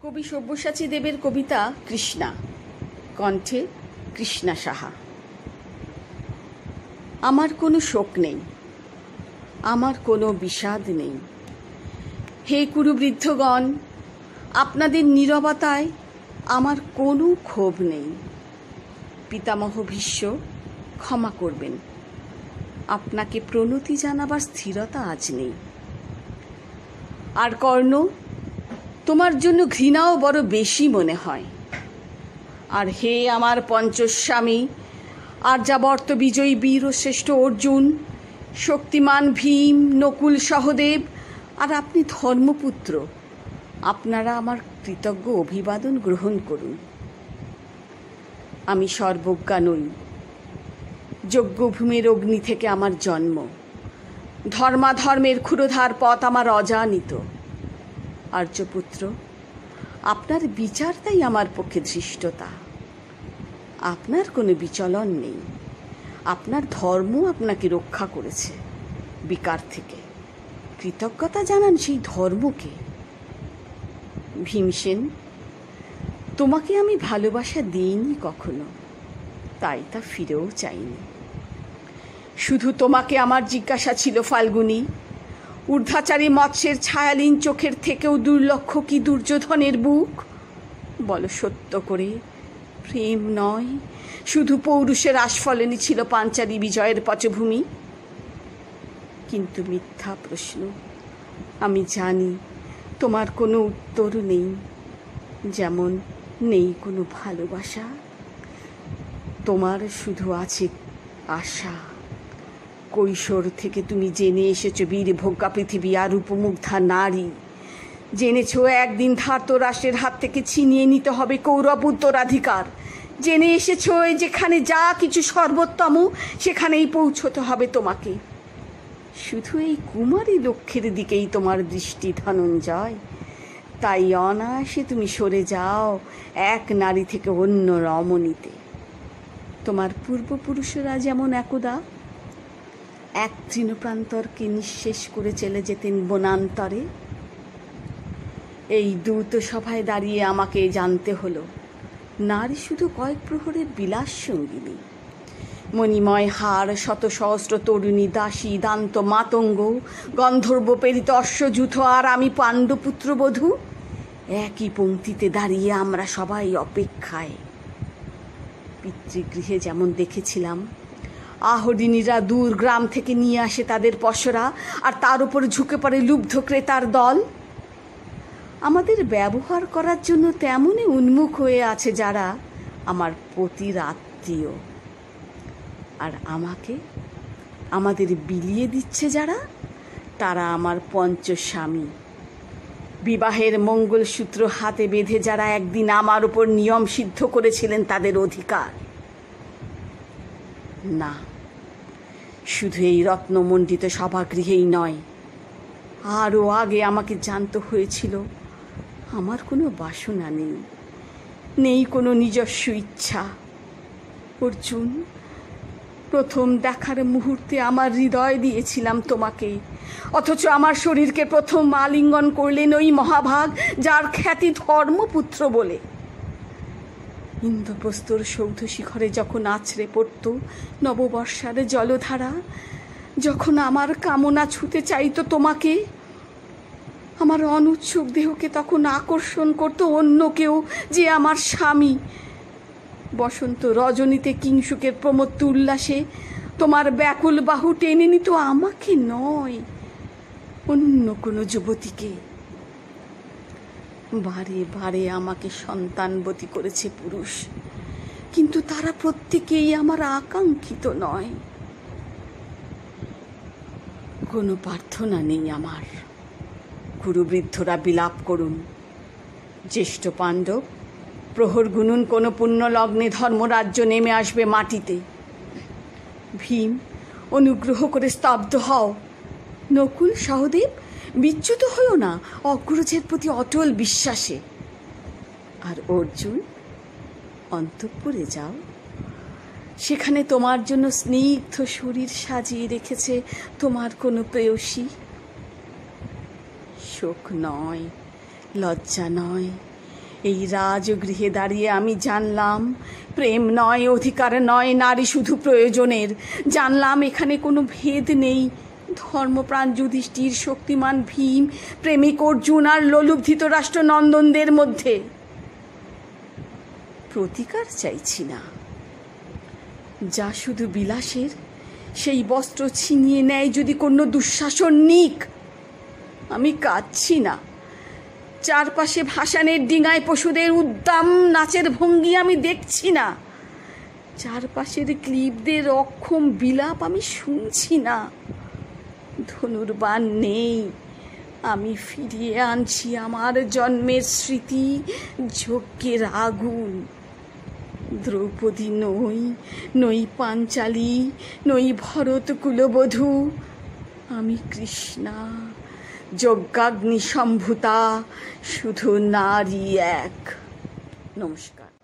কবি সব্যসাচী দেবের কবিতা কৃষ্ণা, কণ্ঠে কৃষ্ণা সাহা। আমার কোনো শোক নেই, আমার কোনো বিষাদ নেই। হে কুরুবৃদ্ধগণ, আপনাদের নীরবতায় আমার কোনো ক্ষোভ নেই। পিতামহ ভীষ্ম, ক্ষমা করবেন, আপনাকে প্রণতি জানাবার স্থিরতা আজ নেই। আর কর্ণ, তোমার জন্য ঘৃণাও বড় বেশি মনে হয়। আর হে আমার পঞ্চস্বামী, আর্যাবর্ত বিজয়ী বীর ও শ্রেষ্ঠ অর্জুন, শক্তিমান ভীম, নকুল, সহদেব, আর আপনি ধর্মপুত্র, আপনারা আমার কৃতজ্ঞ অভিবাদন গ্রহণ করুন। আমি সর্বজ্ঞা নই, যজ্ঞভূমির অগ্নি থেকে আমার জন্ম, ধর্মাধর্মের ক্ষুরধার পথ আমার অজানিত। আর্যপুত্র, আপনার বিচার তাই আমার পক্ষে ধৃষ্টতা। আপনার কোনো বিচলন নেই, আপনার ধর্ম আপনাকে রক্ষা করেছে বিকার থেকে। কৃতজ্ঞতা জানান সেই ধর্মকে। ভীমসেন, তোমাকে আমি ভালোবাসা দিইনি কখনো, তাই তা ফিরেও চাইনি। শুধু তোমাকে আমার জিজ্ঞাসা ছিল ফাল্গুনী, ঊর্ধ্বাচারী মৎস্যের ছায়ালীন চোখের থেকেও দুর্লক্ষ কি দুর্যোধনের বুক? বলো সত্য করে, প্রেম নয়, শুধু পৌরুষের আস্ফলনই ছিল পাঞ্চালী বিজয়ের পটভূমি? কিন্তু মিথ্যা প্রশ্ন, আমি জানি তোমার কোনো উত্তর নেই, যেমন নেই কোনো ভালোবাসা। তোমার শুধু আছে আশা। কৈশোর থেকে তুমি জেনে এসেছো বীরভোগ্যা পৃথিবী আর উপমুগ্ধা নারী। জেনেছ একদিন ধার্তরাষ্ট্রের হাত থেকে ছিনিয়ে নিতে হবে কৌরব উত্তরাধিকার। জেনে এসেছো যেখানে যা কিছু সর্বোত্তম, সেখানেই পৌঁছতে হবে তোমাকে। শুধু এই কুমারী লক্ষ্যের দিকেই তোমার দৃষ্টি ধনঞ্জয়, তাই অনায়াসে তুমি সরে যাও এক নারী থেকে অন্য রমণীতে। তোমার পূর্বপুরুষরা যেমন একদা এক তৃণপ্রান্তরকে নিঃশেষ করে চলে যেতেন বনান্তরে, এই দ্রুত সভায় দাঁড়িয়ে আমাকে জানতে হলো নারী শুধু কয়েক প্রহরের বিলাস সঙ্গিনী। মণিময় হার, শত সহস্র তরুণী, দাসী, দান্ত, মাতঙ্গ, গন্ধর্ব প্রেরিত অশ্বযূথ, আর আমি পাণ্ডুপুত্রবধূ। একই পংক্তিতে দাঁড়িয়ে আমরা সবাই অপেক্ষায়। পিতৃগৃহে যেমন দেখেছিলাম আহরিণীরা দূর গ্রাম থেকে নিয়ে আসে তাদের পসরা, আর তার উপর ঝুঁকে পড়ে লুব্ধ ক্রেতার দল। আমাদের ব্যবহার করার জন্য তেমনই উন্মুখ হয়ে আছে যারা আমার পতির আত্মীয়, আর আমাকে আমাদের বিলিয়ে দিচ্ছে যারা, তারা আমার পঞ্চস্বামী। বিবাহের মঙ্গলসূত্র হাতে বেঁধে যারা একদিন আমার উপর নিয়ম সিদ্ধ করেছিলেন তাদের অধিকার। না, শুধু এই রত্নমণ্ডিত সভাগৃহেই নয়, আরও আগে আমাকে জানতে হয়েছিল আমার কোনো বাসনা নেই, নেই কোনো নিজস্ব ইচ্ছা। অর্জুন, প্রথম দেখার মুহূর্তে আমার হৃদয় দিয়েছিলাম তোমাকে, অথচ আমার শরীরকে প্রথম আলিঙ্গন করলেন ওই মহাভাগ যার খ্যাতি ধর্মপুত্র বলে। ইন্দ্রপ্রস্তর সৌধ শিখরে যখন আছড়ে পড়ত নববর্ষার জলধারা, যখন আমার কামনা ছুতে চাইতো তোমাকে, আমার অনুৎসুক দেহকে তখন আকর্ষণ করতো অন্য কেউ, যে আমার স্বামী। বসন্ত রজনীতে কিংসুকের প্রমত্ত উল্লাসে তোমার ব্যাকুল বাহু টেনে নিত আমাকে নয়, অন্য কোনো যুবতীকে। বারে বারে আমাকে সন্তানবতী করেছে পুরুষ, কিন্তু তারা প্রত্যেকেই আমার আকাঙ্ক্ষিত নয়। কোনো প্রার্থনা নেই আমার। কুরুবৃদ্ধরা বিলাপ করুন, জ্যেষ্ঠ পাণ্ডব প্রহর গুনুন, কোনো পুণ্য লগ্নে ধর্মরাজ্য নেমে আসবে মাটিতে। ভীম, অনুগ্রহ করে স্তব্ধ হও। নকুল, সহদেব, বিচ্যুত হও না অগ্রজের প্রতি অটল বিশ্বাসে। আর অর্জুন, অন্তঃপুরে যাও, সেখানে তোমার জন্য স্নিগ্ধ শরীর সাজিয়ে রেখেছে তোমার কোনো প্রেয়সী। শোক নয়, লজ্জা নয়, এই রাজগৃহে দাঁড়িয়ে আমি জানলাম প্রেম নয়, অধিকার নয়, নারী শুধু প্রয়োজনের। জানলাম এখানে কোনো ভেদ নেই। ধর্মপ্রাণ যুধিষ্ঠির, শক্তিমান ভীম, প্রেমিক অর্জুন আর লোলুপ ধৃতরাষ্ট্র নন্দনদের মধ্যে। প্রতিকার চাইছি না, যা শুধু বিলাসের, সেই বস্ত্র ছিনিয়ে নেয় যদি কোনো দুঃশাসন নিক। আমি কাঁদছি না, চারপাশে ভাসানের ডিঙায় পশুদের উদ্দাম নাচের ভঙ্গি আমি দেখছি না, চারপাশের ক্লিবদের অক্ষম বিলাপ আমি শুনছি না। ধনুর্বাণ নেই, আমি ফিরিয়ে আনছি আমার জন্মের স্মৃতি, যজ্ঞের আগুন। দ্রৌপদী নই, নই পাঞ্চালী, নই ভরত কুলবধূ, আমি কৃষ্ণা, যজ্ঞাগ্নি সম্ভূতা, শুধু নারী এক। নমস্কার।